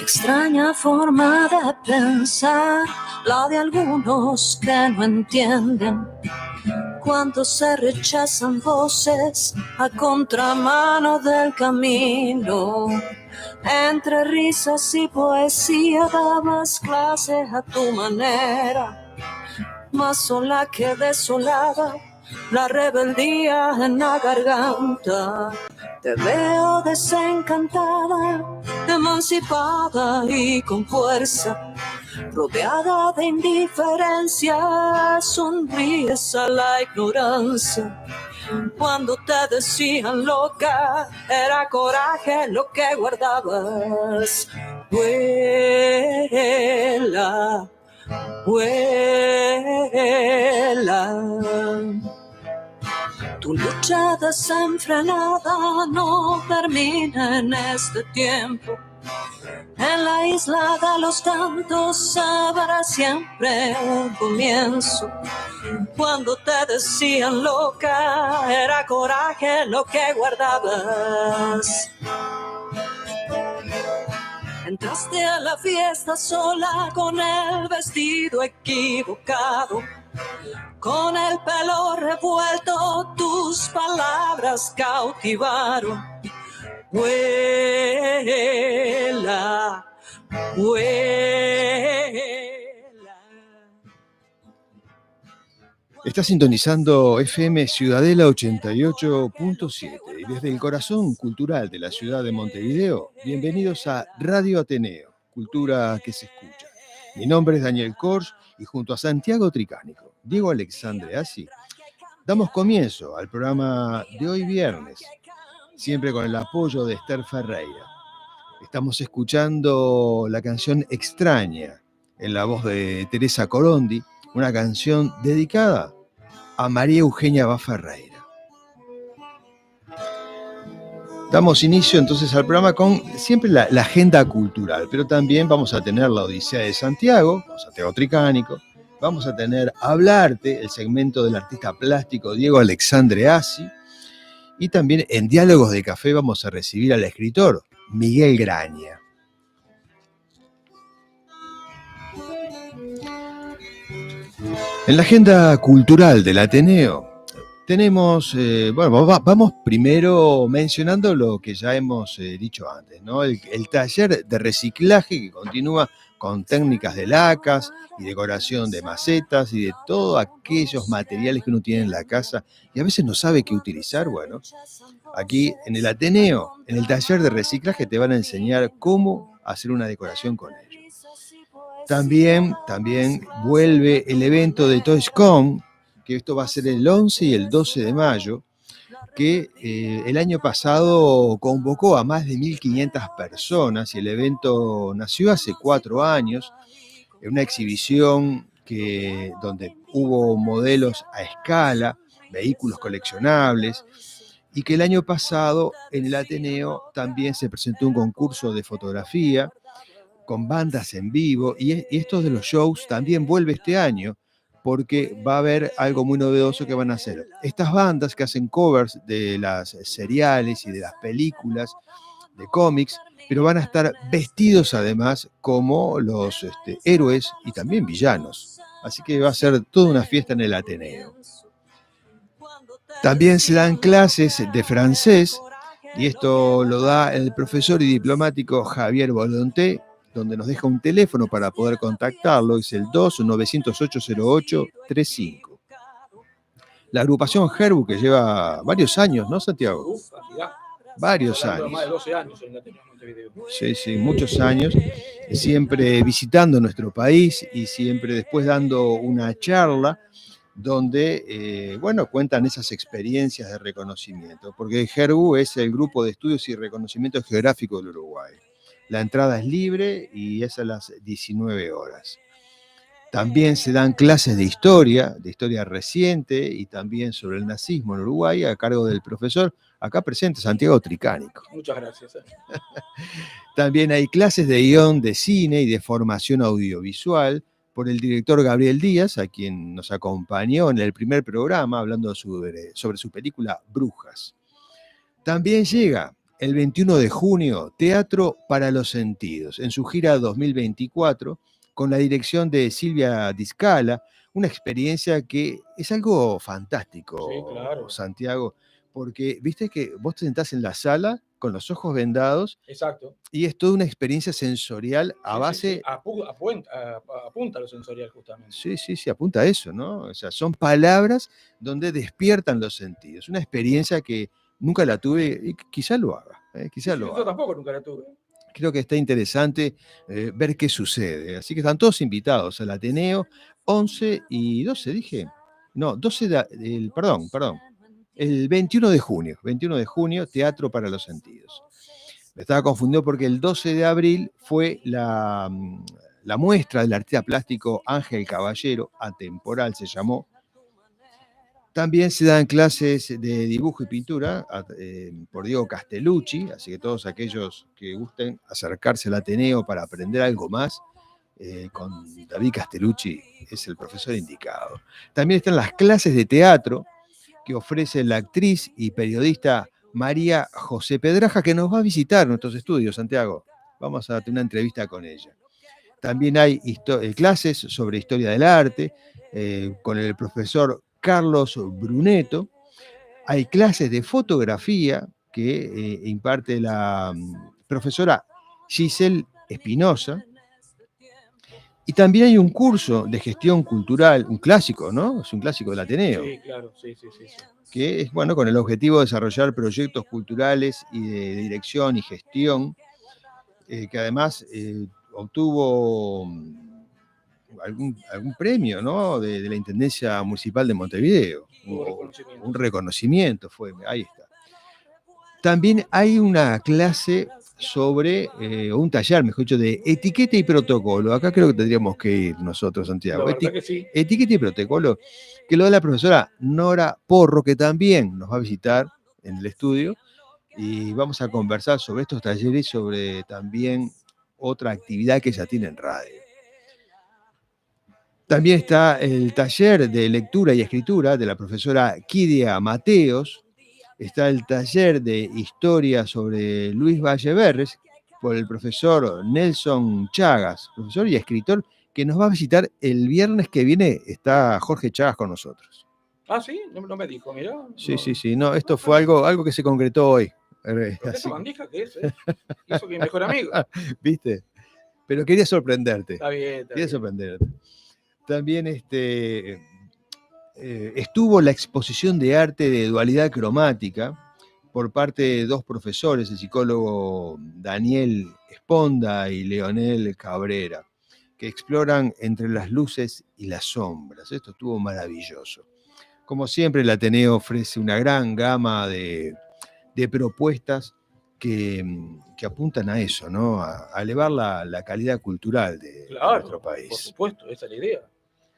Extraña forma de pensar, la de algunos que no entienden cuando se rechazan voces a contramano del camino. Entre risas y poesía dabas clases a tu manera, más sola que desolada, la rebeldía en la garganta. Te veo desencantada, emancipada y con fuerza, rodeada de indiferencia, sonríes a la ignorancia. Cuando te decían loca, era coraje lo que guardabas. Vuela, vuela. Tu lucha desenfrenada no termina en este tiempo. En la isla de los cantos habrá siempre un comienzo. Cuando te decían loca, era coraje lo que guardabas. Entraste a la fiesta sola con el vestido equivocado, con el pelo revuelto, tus palabras cautivaron. Vuela, vuela. Está sintonizando FM Ciudadela 88.7 y desde el corazón cultural de la ciudad de Montevideo, bienvenidos a Radio Ateneo, cultura que se escucha. Mi nombre es Daniel Kors y junto a Santiago Tricánico, Diego Alexandre Assi, damos comienzo al programa de hoy viernes, siempre con el apoyo de Esther Ferreira. Estamos escuchando la canción Extraña en la voz de Teresa Corondi, una canción dedicada a María Eugenia Bá Ferreira. Damos inicio entonces al programa con siempre la agenda cultural, pero también vamos a tener la Odisea de Santiago, con Santiago Tricánico, vamos a tener Hablarte, el segmento del artista plástico Diego Alexandre Assi, y también en Diálogos de Café vamos a recibir al escritor Miguel Graña. En la agenda cultural del Ateneo tenemos, vamos primero mencionando lo que ya hemos dicho antes, ¿no? El taller de reciclaje que continúa con técnicas de lacas y decoración de macetas y de todos aquellos materiales que uno tiene en la casa y a veces no sabe qué utilizar. Bueno, aquí en el Ateneo, en el taller de reciclaje te van a enseñar cómo hacer una decoración con ello. También vuelve el evento de ToysCon, que esto va a ser el 11 y el 12 de mayo, que el año pasado convocó a más de 1.500 personas y el evento nació hace 4 años, en una exhibición donde hubo modelos a escala, vehículos coleccionables, y que el año pasado en el Ateneo también se presentó un concurso de fotografía con bandas en vivo, y esto de los shows también vuelve este año, porque va a haber algo muy novedoso que van a hacer. Estas bandas que hacen covers de las seriales y de las películas, de cómics, pero van a estar vestidos además como los héroes y también villanos. Así que va a ser toda una fiesta en el Ateneo. También se dan clases de francés, y esto lo da el profesor y diplomático Javier Volonté, donde nos deja un teléfono para poder contactarlo, es el 2-908-0835. La agrupación Herbu, que lleva varios años, ¿no, Santiago? Varios años. Más de 12 años en la Montevideo. Sí, muchos años, siempre visitando nuestro país y siempre después dando una charla donde, cuentan esas experiencias de reconocimiento, porque Herbu es el Grupo de Estudios y Reconocimiento Geográfico del Uruguay. La entrada es libre y es a las 19 horas. También se dan clases de historia reciente y también sobre el nazismo en Uruguay a cargo del profesor, acá presente, Santiago Tricánico. Muchas gracias. También hay clases de guión de cine y de formación audiovisual por el director Gabriel Díaz, a quien nos acompañó en el primer programa hablando sobre su película Brujas. También llega el 21 de junio, Teatro para los Sentidos, en su gira 2024, con la dirección de Silvia Di Scala, una experiencia que es algo fantástico, Sí, claro. Santiago, porque viste que vos te sentás en la sala con los ojos vendados Exacto. y es toda una experiencia sensorial a Sí, base. sí, sí. Apunta a lo sensorial, justamente. Sí, sí, sí, apunta a eso, ¿no? O sea, son palabras donde despiertan los sentidos. Una experiencia que nunca la tuve y quizá lo haga, Sí, quizá sí, lo yo haga. tampoco nunca la tuve. Creo que está interesante ver qué sucede. Así que están todos invitados al Ateneo, 11 y 12, dije. No, 12 perdón. El 21 de junio, Teatro para los Sentidos. Me estaba confundido porque el 12 de abril fue la muestra del artista plástico Ángel Caballero, Atemporal se llamó. También se dan clases de dibujo y pintura por Diego Castellucci, así que todos aquellos que gusten acercarse al Ateneo para aprender algo más, con David Castellucci es el profesor indicado. También están las clases de teatro que ofrece la actriz y periodista María José Pedraja, que nos va a visitar nuestros estudios, Santiago. Vamos a tener una entrevista con ella. También hay clases sobre historia del arte con el profesor Carlos Bruneto. Hay clases de fotografía que imparte la profesora Giselle Espinosa. Y también hay un curso de gestión cultural, un clásico, ¿no? Es un clásico del Ateneo. Sí, claro, sí. Que es, bueno, con el objetivo de desarrollar proyectos culturales y de dirección y gestión, que además obtuvo algún premio, ¿no? de la Intendencia Municipal de Montevideo. Un reconocimiento fue, ahí está. También hay una clase sobre, o un taller, mejor dicho, de etiqueta y protocolo. Acá creo que tendríamos que ir nosotros, Santiago. La verdad que sí. Etiqueta y protocolo, que lo da la profesora Nora Porro, que también nos va a visitar en el estudio, y vamos a conversar sobre estos talleres, sobre también otra actividad que ella tiene en radio. También está el taller de lectura y escritura de la profesora Kidia Mateos. Está el taller de historia sobre Luis Valleverres por el profesor Nelson Chagas, profesor y escritor, que nos va a visitar el viernes que viene. Está Jorge Chagas con nosotros. Ah, sí, no me dijo, mirá. Sí. No, esto fue algo que se concretó hoy. ¿Esa bandija qué es? Hizo que mi mejor amigo. ¿Viste? Pero quería sorprenderte. Está bien. Quería sorprenderte. También estuvo la exposición de arte de dualidad cromática por parte de dos profesores, el psicólogo Daniel Esponda y Leonel Cabrera, que exploran entre las luces y las sombras. Esto estuvo maravilloso. Como siempre, el Ateneo ofrece una gran gama de propuestas que apuntan a eso, ¿no? A elevar la calidad cultural de nuestro país. Por supuesto, esa es la idea.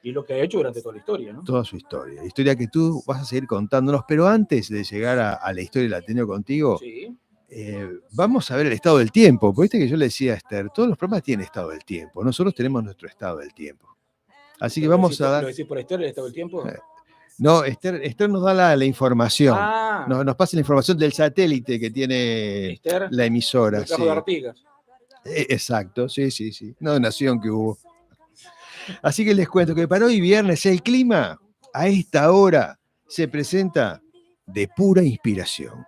Y lo que ha hecho durante toda la historia, ¿no? Toda su historia. Historia que tú vas a seguir contándonos, pero antes de llegar a la historia del Ateneo contigo, sí. Vamos a ver el estado del tiempo. Porque viste que yo le decía a Esther, todos los programas tienen estado del tiempo. Nosotros tenemos nuestro estado del tiempo. Así que vamos a dar. ¿Lo decís por Esther, el estado del tiempo? No, Esther nos da la información. Ah. Nos pasa la información del satélite que tiene Esther, la emisora. el de Artigas. Exacto, sí. Una donación que hubo. Así que les cuento que para hoy viernes el clima a esta hora se presenta de pura inspiración.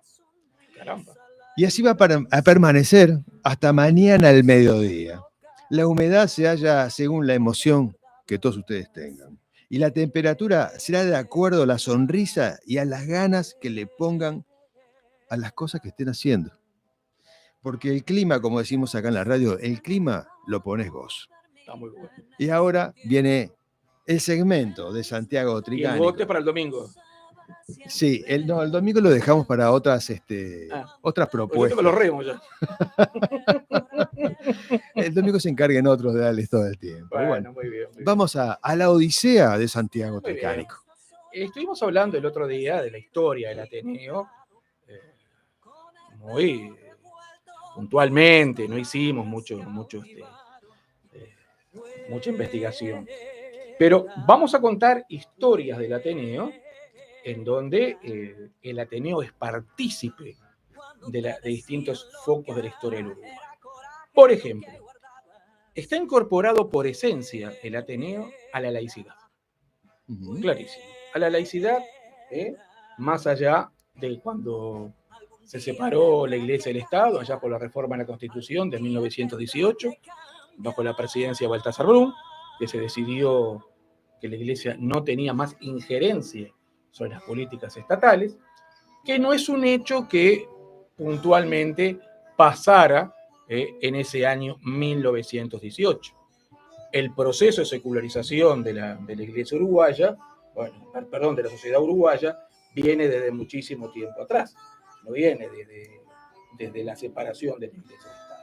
Caramba. Y así va a permanecer hasta mañana al mediodía. La humedad se halla según la emoción que todos ustedes tengan. Y la temperatura será de acuerdo a la sonrisa y a las ganas que le pongan a las cosas que estén haciendo. Porque el clima, como decimos acá en la radio, el clima lo pones vos. Está muy bueno. Y ahora viene el segmento de Santiago Tricánico. Y el bote para el domingo. Sí, el domingo lo dejamos para otras propuestas. Yo los remos ya. El domingo se encarguen otros de darles todo el tiempo. Bueno, muy bien. Vamos a la odisea de Santiago Tricánico. Estuvimos hablando el otro día de la historia del Ateneo. Muy puntualmente, no hicimos mucha investigación. Pero vamos a contar historias del Ateneo en donde el Ateneo es partícipe de distintos focos de la historia del Uruguay. Por ejemplo, está incorporado por esencia el Ateneo a la laicidad. Clarísimo. A la laicidad, más allá de cuando se separó la Iglesia del Estado, allá por la reforma de la Constitución de 1918, bajo la presidencia de Baltasar Brum, que se decidió que la Iglesia no tenía más injerencia sobre las políticas estatales, que no es un hecho que puntualmente pasara en ese año 1918. El proceso de secularización de la Iglesia uruguaya, de la sociedad uruguaya, viene desde muchísimo tiempo atrás, no viene desde la separación de la Iglesia del Estado.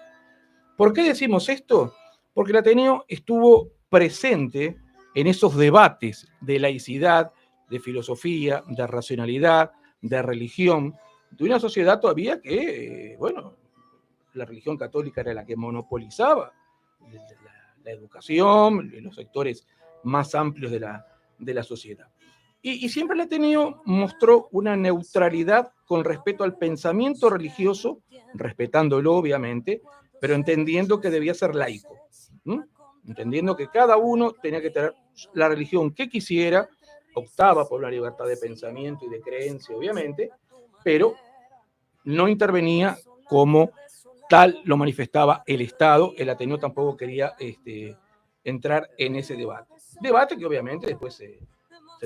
¿Por qué decimos esto? Porque el Ateneo estuvo presente en esos debates de laicidad, de filosofía, de racionalidad, de religión, de una sociedad todavía que, la religión católica era la que monopolizaba la educación, los sectores más amplios de la sociedad. Y siempre el Ateneo mostró una neutralidad con respecto al pensamiento religioso, respetándolo obviamente, pero entendiendo que debía ser laico, entendiendo que cada uno tenía que tener la religión que quisiera, optaba por la libertad de pensamiento y de creencia, obviamente, pero no intervenía como tal lo manifestaba el Estado. El Ateneo tampoco quería entrar en ese debate. Debate que obviamente después se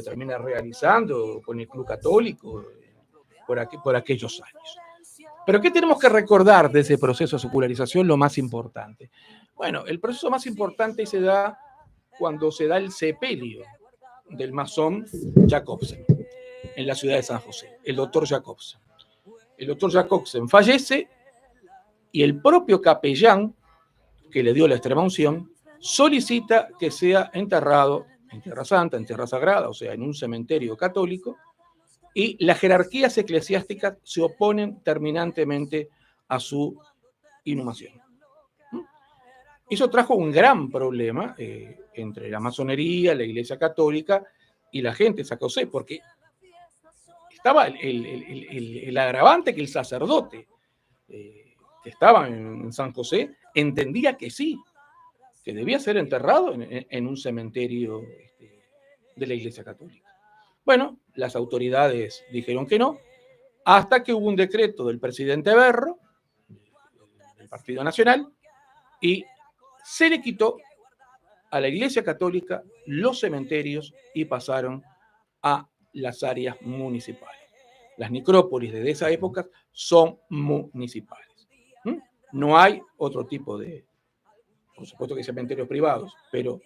termina realizando con el Club Católico por aquellos años. Pero ¿qué tenemos que recordar de ese proceso de secularización? Lo más importante. Bueno, el proceso más importante se da cuando se da el sepelio del masón Jacobsen en la ciudad de San José, el doctor Jacobsen. El doctor Jacobsen fallece y el propio capellán que le dio la extrema unción solicita que sea enterrado en Tierra Santa, en Tierra Sagrada, o sea, en un cementerio católico, y las jerarquías eclesiásticas se oponen terminantemente a su inhumación. Eso trajo un gran problema entre la masonería, la Iglesia Católica y la gente de San José, porque estaba el agravante que el sacerdote que estaba en San José entendía que sí, que debía ser enterrado en un cementerio de la Iglesia Católica. Bueno, las autoridades dijeron que no, hasta que hubo un decreto del presidente Berro, del Partido Nacional, y se le quitó a la Iglesia Católica los cementerios y pasaron a las áreas municipales. Las necrópolis desde esa época son municipales. No hay otro tipo de, por supuesto que hay cementerios privados, pero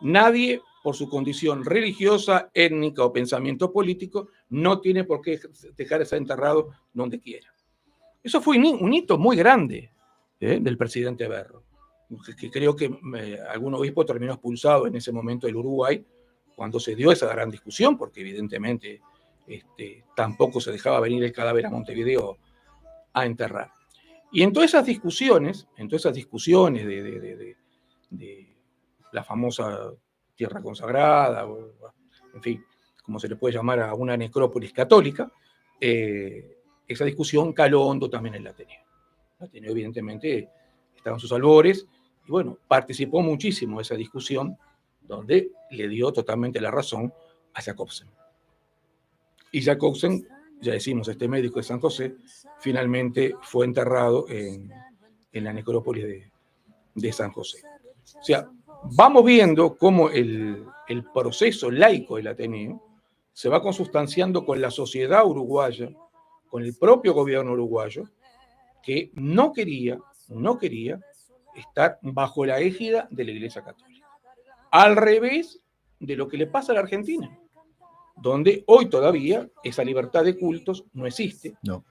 nadie, por su condición religiosa, étnica o pensamiento político, no tiene por qué dejar de ser enterrado donde quiera. Eso fue un hito muy grande del presidente Berro, que creo que algún obispo terminó expulsado en ese momento del Uruguay cuando se dio esa gran discusión, porque evidentemente tampoco se dejaba venir el cadáver a Montevideo a enterrar. Y en todas esas discusiones de la famosa tierra consagrada, en fin, como se le puede llamar a una necrópolis católica, esa discusión caló hondo también en el Ateneo. El Ateneo evidentemente estaba en sus albores y bueno, participó muchísimo de esa discusión donde le dio totalmente la razón a Jacobsen. Y Jacobsen, ya decimos, este médico de San José, finalmente fue enterrado en la necrópolis de San José. O sea, vamos viendo cómo el proceso laico del Ateneo se va consustanciando con la sociedad uruguaya, con el propio gobierno uruguayo, que no quería estar bajo la égida de la Iglesia Católica. Al revés de lo que le pasa a la Argentina, donde hoy todavía esa libertad de cultos no existe. No.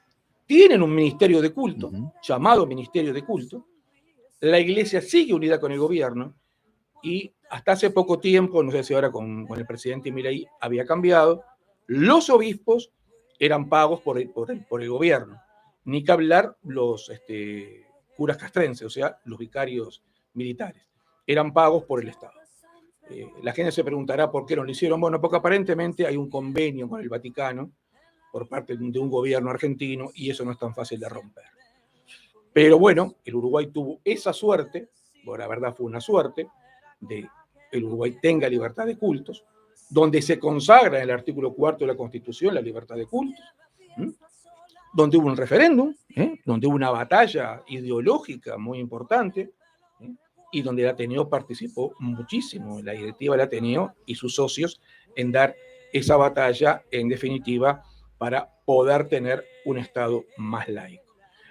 Tienen un ministerio de culto, llamado Ministerio de Culto. La Iglesia sigue unida con el gobierno y hasta hace poco tiempo, no sé si ahora con el presidente Milei había cambiado, los obispos eran pagos por el gobierno. Ni que hablar los curas castrenses, o sea, los vicarios militares. Eran pagos por el Estado. La gente se preguntará por qué no lo hicieron. Bueno, porque aparentemente hay un convenio con el Vaticano, por parte de un gobierno argentino, y eso no es tan fácil de romper. Pero bueno, el Uruguay tuvo esa suerte, bueno, la verdad fue una suerte, de que el Uruguay tenga libertad de cultos, donde se consagra en el artículo 4 de la Constitución la libertad de cultos, donde hubo un referéndum, donde hubo una batalla ideológica muy importante, y donde el Ateneo participó muchísimo, la directiva del Ateneo y sus socios, en dar esa batalla, en definitiva, para poder tener un Estado más laico.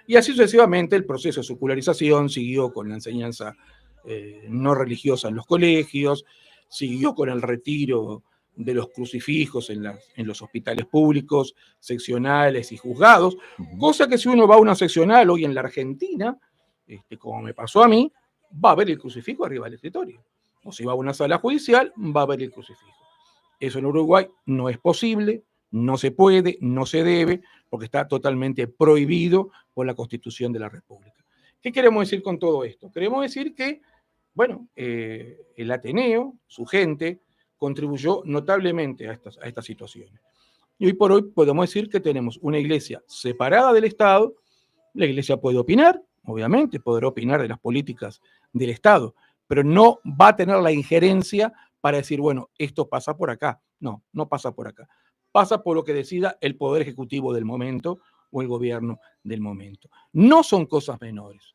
Y así sucesivamente el proceso de secularización siguió con la enseñanza no religiosa en los colegios, siguió con el retiro de los crucifijos en los hospitales públicos, seccionales y juzgados, cosa que si uno va a una seccional hoy en la Argentina, como me pasó a mí, va a ver el crucifijo arriba del escritorio. O si va a una sala judicial, va a ver el crucifijo. Eso en Uruguay no es posible, no se puede, no se debe, porque está totalmente prohibido por la Constitución de la República. ¿Qué queremos decir con todo esto? Queremos decir que, bueno, el Ateneo, su gente, contribuyó notablemente a estas situaciones. Y hoy por hoy podemos decir que tenemos una iglesia separada del Estado. La iglesia puede opinar, obviamente, podrá opinar de las políticas del Estado, pero no va a tener la injerencia para decir, bueno, esto pasa por acá. No, no pasa por acá. Pasa por lo que decida el Poder Ejecutivo del momento o el gobierno del momento. No son cosas menores.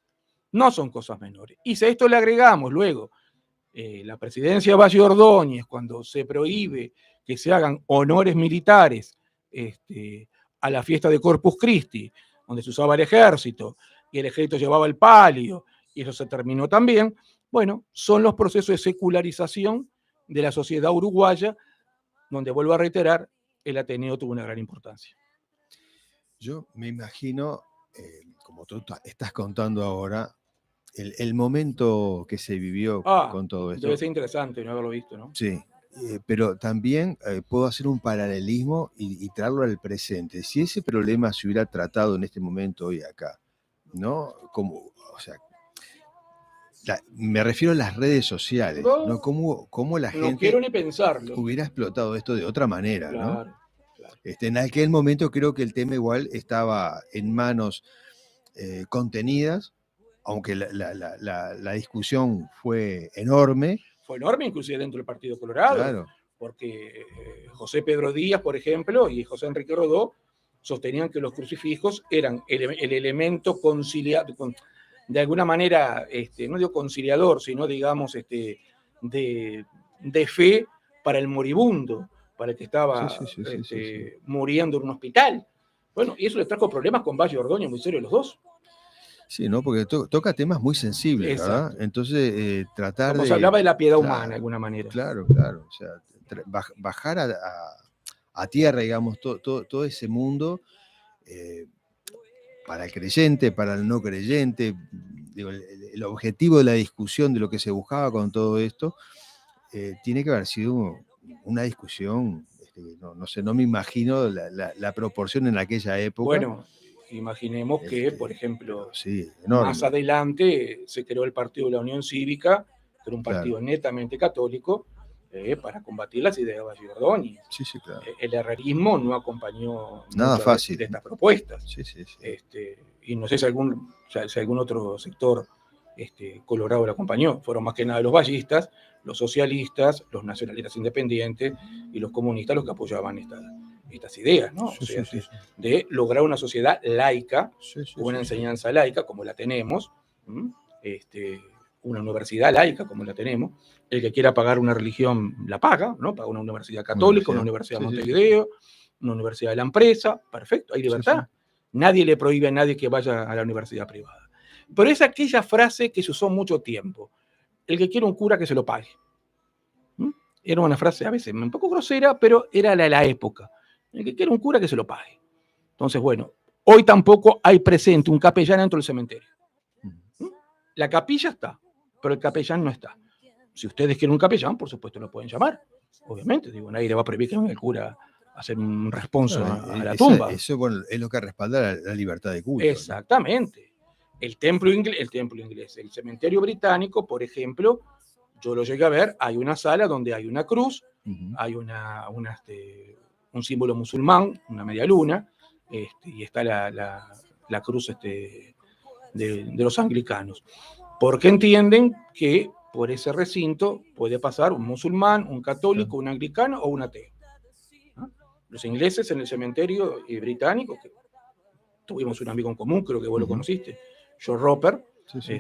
No son cosas menores. Y si a esto le agregamos luego la presidencia de Valle Ordóñez, cuando se prohíbe que se hagan honores militares a la fiesta de Corpus Christi, donde se usaba el ejército, y el ejército llevaba el palio, y eso se terminó también, bueno, son los procesos de secularización de la sociedad uruguaya, donde, vuelvo a reiterar, el Ateneo tuvo una gran importancia. Yo me imagino, como tú estás contando ahora, el momento que se vivió con todo esto. Debe ser interesante no haberlo visto, ¿no? Sí, pero también puedo hacer un paralelismo y traerlo al presente. Si ese problema se hubiera tratado en este momento hoy acá, ¿no? Como, o sea, me refiero a las redes sociales, ¿no? Cómo la gente no quiero ni pensarlo. Hubiera explotado esto de otra manera, claro, ¿no? Claro. En aquel momento creo que el tema igual estaba en manos contenidas, aunque la discusión fue enorme. Fue enorme, inclusive dentro del Partido Colorado, claro. Porque José Pedro Díaz, por ejemplo, y José Enrique Rodó sostenían que los crucifijos eran el elemento conciliador, de alguna manera, no digo conciliador, sino digamos de fe para el moribundo, para el que estaba muriendo en un hospital. Bueno, y eso le trajo problemas con Valle Ordóñez, muy serios los dos. Sí, ¿no? Porque toca temas muy sensibles, exacto. ¿verdad? Entonces, tratar como de... se hablaba de la piedad humana, de alguna manera. Claro. O sea, bajar a tierra, digamos, todo ese mundo, para el creyente, para el no creyente, digo, el objetivo de la discusión de lo que se buscaba con todo esto, tiene que haber sido una discusión, no sé, no me imagino la proporción en aquella época. Bueno, imaginemos que, por ejemplo, sí, más adelante se creó el Partido de la Unión Cívica, que era un partido netamente católico, para combatir las ideas de Valle Ordóñez. Sí, claro. El herrerismo no acompañó nada fácil de estas propuestas. Sí. Y no sé si algún otro sector colorado lo acompañó. Fueron más que nada los vallistas, los socialistas, los nacionalistas independientes y los comunistas los que apoyaban estas ideas, ¿no? De lograr una sociedad laica, una enseñanza laica, como la tenemos, una universidad laica, como la tenemos. El que quiera pagar una religión la paga, ¿no? Paga una universidad católica, una universidad de Montevideo, una universidad de la empresa, perfecto, hay libertad. Nadie le prohíbe a nadie que vaya a la universidad privada. Pero es aquella frase que se usó mucho tiempo: el que quiere un cura que se lo pague. Era una frase a veces un poco grosera, pero era la época. El que quiere un cura que se lo pague. Entonces, bueno, hoy tampoco hay presente un capellán dentro del cementerio. La capilla está, pero el capellán no está. Si ustedes quieren un capellán, por supuesto lo pueden llamar. Obviamente, digo, nadie le va a prohibir que venga el cura a hacer un responso a la tumba. Eso, bueno, es lo que respalda la libertad de culto. Exactamente. ¿No? El templo inglés, el cementerio británico, por ejemplo, yo lo llegué a ver, hay una sala donde hay una cruz, hay un símbolo musulmán, una media luna, y está la cruz de los anglicanos, porque entienden que por ese recinto puede pasar un musulmán, un católico, un anglicano o un ateo. ¿No? Los ingleses en el cementerio británico, que tuvimos un amigo en común, creo que vos lo conociste, Joe Roper,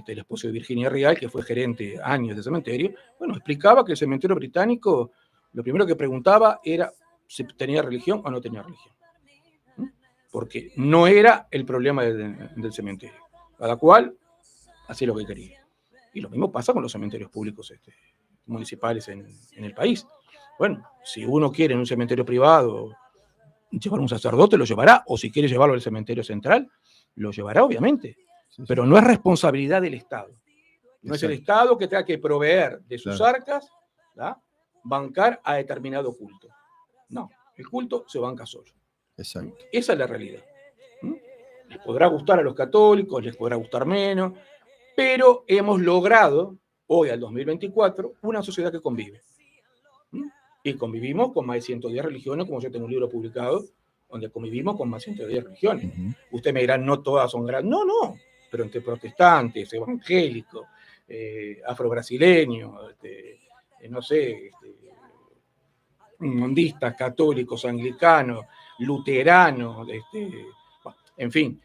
el esposo de Virginia Real, que fue gerente años de cementerio, bueno, explicaba que el cementerio británico, lo primero que preguntaba era si tenía religión o no tenía religión. Porque no era el problema del cementerio. Cada cual hacía lo que quería. Y lo mismo pasa con los cementerios públicos municipales en el país. Bueno, si uno quiere en un cementerio privado llevar un sacerdote, lo llevará, o si quiere llevarlo al cementerio central, lo llevará, obviamente. Pero no es responsabilidad del Estado. No es el Estado que tenga que proveer de sus arcas, ¿verdad?, bancar a determinado culto. No, el culto se banca solo. Exacto. Esa es la realidad. Les podrá gustar a los católicos, les podrá gustar menos, pero hemos logrado, hoy al 2024, una sociedad que convive. Y convivimos con más de 110 religiones, como yo tengo un libro publicado, donde convivimos con más de 110 religiones. Usted me dirá, no todas son grandes. No, no, pero entre protestantes, evangélicos, afrobrasileños, no sé, mondistas, católicos, anglicanos, luteranos, en fin,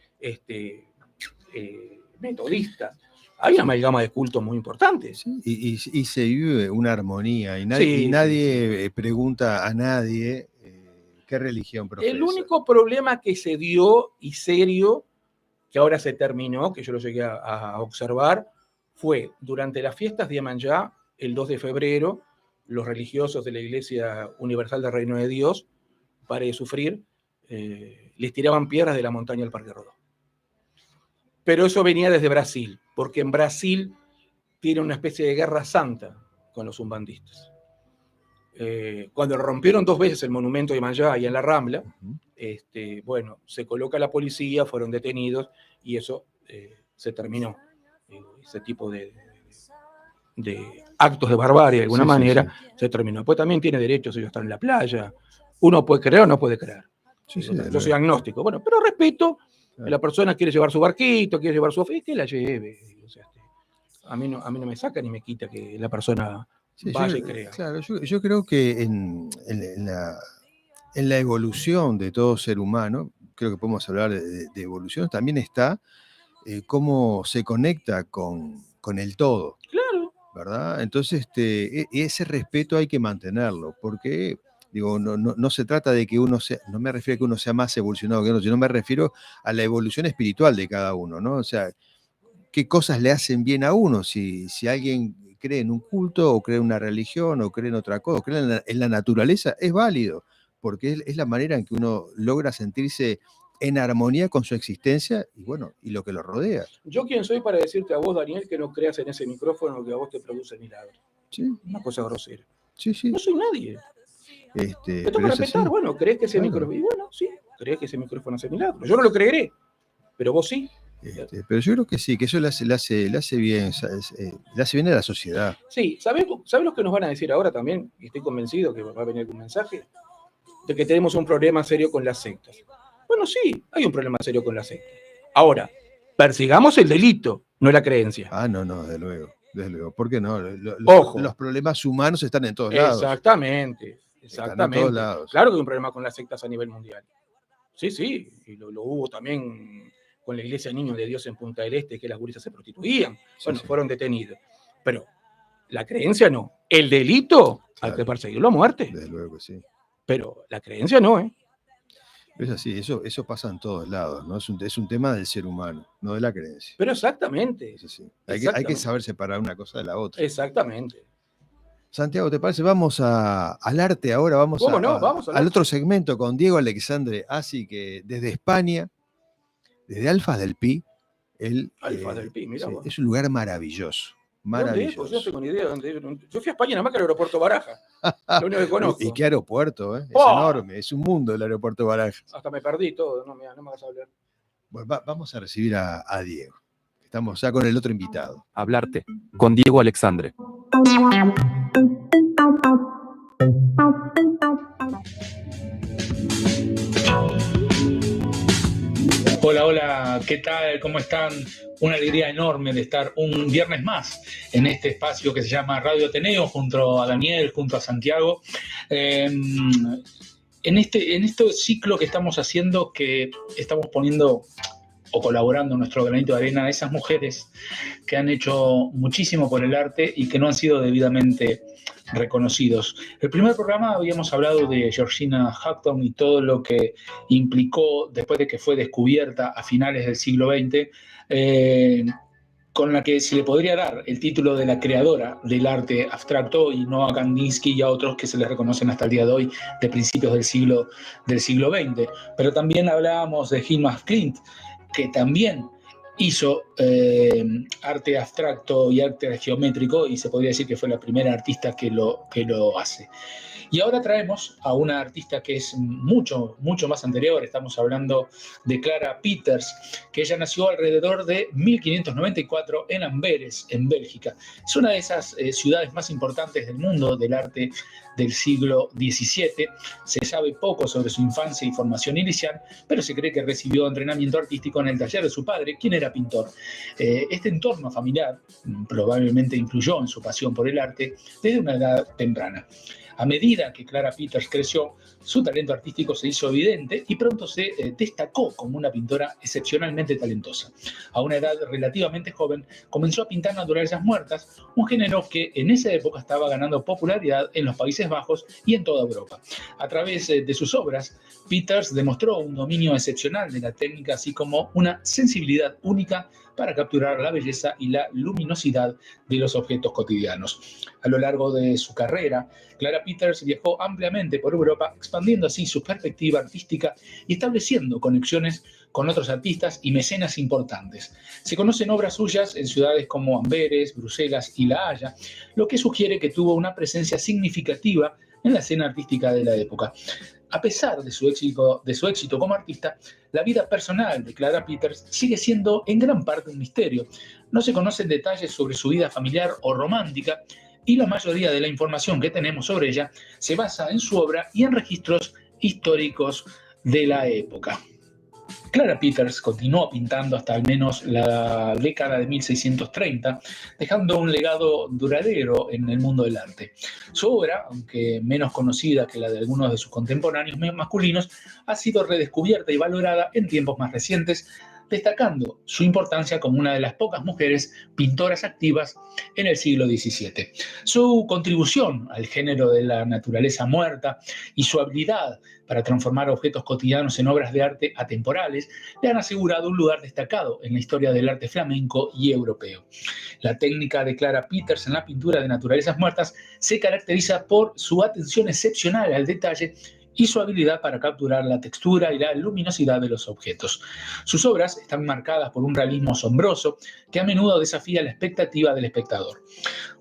metodistas. Hay una amalgama de cultos muy importante. Sí, y se vive una armonía, y nadie pregunta a nadie qué religión profesa. El único problema que se dio, y serio, que ahora se terminó, que yo lo llegué a observar, fue durante las fiestas de Iemanjá, el 2 de febrero, los religiosos de la Iglesia Universal del Reino de Dios, para de sufrir, les tiraban piedras de la montaña del Parque Rodó. Pero eso venía desde Brasil, porque en Brasil tiene una especie de guerra santa con los umbandistas. Cuando rompieron 2 veces el monumento de Iemanjá y en la Rambla, bueno, se coloca la policía, fueron detenidos y eso se terminó. Ese tipo de actos de barbarie, de alguna manera, se terminó. Pues también tiene derechos ellos a estar en la playa. Uno puede creer o no puede creer. Yo soy agnóstico. Bueno, pero respeto. La persona quiere llevar su barquito, quiere llevar su fe, que la lleve. O sea, a mí no me saca ni me quita que la persona vaya y crea. Claro, yo creo que en la evolución de todo ser humano, creo que podemos hablar de evolución, también está cómo se conecta con el todo. Claro. ¿Verdad? Entonces, ese respeto hay que mantenerlo, porque digo, no se trata de que uno sea, no me refiero a que uno sea más evolucionado que otro, sino me refiero a la evolución espiritual de cada uno, ¿no? O sea, qué cosas le hacen bien a uno, si alguien cree en un culto, o cree en una religión, o cree en otra cosa, o cree en la naturaleza, es válido, porque es la manera en que uno logra sentirse en armonía con su existencia y bueno, y lo que lo rodea. ¿Yo quién soy para decirte a vos, Daniel, que no creas en ese micrófono que a vos te produce milagros? Sí. Una cosa grosera. Sí. No soy nadie. Te tengo que respetar. Así. Bueno, ¿crees que ese micrófono? Y bueno, sí, crees que ese micrófono hace milagros. Yo no lo creeré, pero vos sí. Pero yo creo que sí, que eso le hace bien a la sociedad. Sí, ¿sabés lo que nos van a decir ahora también? Y estoy convencido que va a venir un mensaje de que tenemos un problema serio con las sectas. Bueno, sí, hay un problema serio con la secta. Ahora, persigamos el delito, no la creencia. No, desde luego. ¿Por qué no? Ojo. Los problemas humanos están en todos lados. Exactamente. Están en todos lados. Claro que hay un problema con las sectas a nivel mundial. Sí, y lo hubo también con la Iglesia Niños de Dios en Punta del Este, que las gurisas se prostituían. Bueno, fueron detenidos. Pero la creencia no. El delito hay que perseguirlo a muerte. Desde luego que sí. Pero la creencia no, ¿eh? Es así, eso pasa en todos lados, ¿no? Es un tema del ser humano, no de la creencia. Pero exactamente. Eso sí. Hay que saber separar una cosa de la otra. Exactamente. Santiago, ¿te parece? Vamos al arte ahora, vamos al otro segmento con Diego Alexandre Así, que desde España, desde Alfaz del Pi, Alfaz del Pi, mira vos. Es un lugar maravilloso. Maravilloso. Pues yo no tengo ni idea de dónde. Yo fui a España nada más que al aeropuerto Baraja. Lo único que conozco. ¿Y qué aeropuerto? Es enorme, es un mundo el aeropuerto Baraja. Hasta me perdí todo, no me hagas hablar. Bueno, vamos a recibir a Diego. Estamos ya con el otro invitado. Hablarte con Diego Alexandre. Hola, hola, ¿qué tal? ¿Cómo están? Una alegría enorme de estar un viernes más en este espacio que se llama Radio Ateneo, junto a Daniel, junto a Santiago. En este ciclo que estamos haciendo, que estamos poniendo o colaborando nuestro granito de arena a esas mujeres que han hecho muchísimo por el arte y que no han sido debidamente reconocidos. El primer programa habíamos hablado de Georgina Houghton y todo lo que implicó después de que fue descubierta a finales del siglo XX, con la que se le podría dar el título de la creadora del arte abstracto, y no a Kandinsky y a otros que se les reconocen hasta el día de hoy, de principios del siglo XX. Pero también hablábamos de Hilma Klint, que también hizo arte abstracto y arte geométrico, y se podría decir que fue la primera artista que lo hace. Y ahora traemos a una artista que es mucho, mucho más anterior. Estamos hablando de Clara Peters, que ella nació alrededor de 1594 en Amberes, en Bélgica. Es una de esas ciudades más importantes del mundo del arte del siglo XVII. Se sabe poco sobre su infancia y formación inicial, pero se cree que recibió entrenamiento artístico en el taller de su padre, quien era pintor. Este entorno familiar probablemente influyó en su pasión por el arte desde una edad temprana. A medida que Clara Peters creció, su talento artístico se hizo evidente y pronto se destacó como una pintora excepcionalmente talentosa. A una edad relativamente joven, comenzó a pintar naturalezas muertas, un género que en esa época estaba ganando popularidad en los Países Bajos y en toda Europa. A través de sus obras, Peters demostró un dominio excepcional de la técnica, así como una sensibilidad única para capturar la belleza y la luminosidad de los objetos cotidianos. A lo largo de su carrera, Clara Peters viajó ampliamente por Europa, expandiendo así su perspectiva artística y estableciendo conexiones con otros artistas y mecenas importantes. Se conocen obras suyas en ciudades como Amberes, Bruselas y La Haya, lo que sugiere que tuvo una presencia significativa en la escena artística de la época. A pesar de su éxito como artista, la vida personal de Clara Peters sigue siendo en gran parte un misterio. No se conocen detalles sobre su vida familiar o romántica, y la mayoría de la información que tenemos sobre ella se basa en su obra y en registros históricos de la época. Clara Peters continuó pintando hasta al menos la década de 1630, dejando un legado duradero en el mundo del arte. Su obra, aunque menos conocida que la de algunos de sus contemporáneos masculinos, ha sido redescubierta y valorada en tiempos más recientes, destacando su importancia como una de las pocas mujeres pintoras activas en el siglo XVII. Su contribución al género de la naturaleza muerta y su habilidad para transformar objetos cotidianos en obras de arte atemporales le han asegurado un lugar destacado en la historia del arte flamenco y europeo. La técnica de Clara Peters en la pintura de naturalezas muertas se caracteriza por su atención excepcional al detalle y su habilidad para capturar la textura y la luminosidad de los objetos. Sus obras están marcadas por un realismo asombroso que a menudo desafía la expectativa del espectador.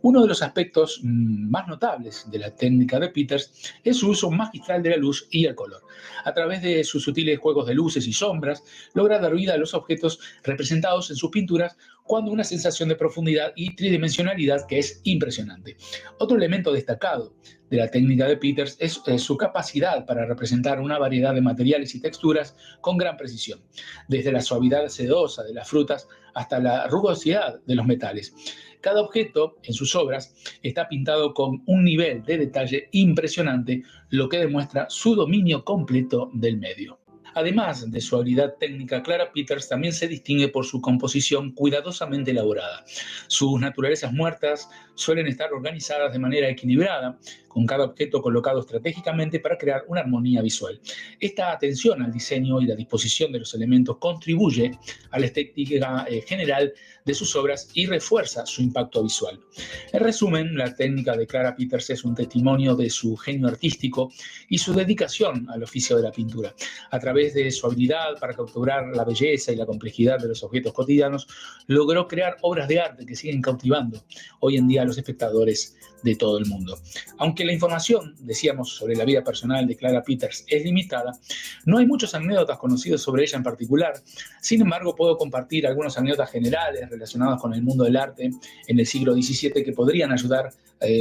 Uno de los aspectos más notables de la técnica de Peters es su uso magistral de la luz y el color. A través de sus sutiles juegos de luces y sombras, logra dar vida a los objetos representados en sus pinturas cuando una sensación de profundidad y tridimensionalidad que es impresionante. Otro elemento destacado de la técnica de Peters es su capacidad para representar una variedad de materiales y texturas con gran precisión, desde la suavidad sedosa de las frutas hasta la rugosidad de los metales. Cada objeto en sus obras está pintado con un nivel de detalle impresionante, lo que demuestra su dominio completo del medio. Además de su habilidad técnica, Clara Peters también se distingue por su composición cuidadosamente elaborada. Sus naturalezas muertas suelen estar organizadas de manera equilibrada, con cada objeto colocado estratégicamente para crear una armonía visual. Esta atención al diseño y la disposición de los elementos contribuye a la estética general de sus obras y refuerza su impacto visual. En resumen, la técnica de Clara Peters es un testimonio de su genio artístico y su dedicación al oficio de la pintura. A través de su habilidad para capturar la belleza y la complejidad de los objetos cotidianos, logró crear obras de arte que siguen cautivando hoy en día a los espectadores de todo el mundo. Aunque la información, decíamos, sobre la vida personal de Clara Peters es limitada, no hay muchas anécdotas conocidas sobre ella en particular. Sin embargo, puedo compartir algunas anécdotas generales relacionadas con el mundo del arte en el siglo XVII que podrían ayudar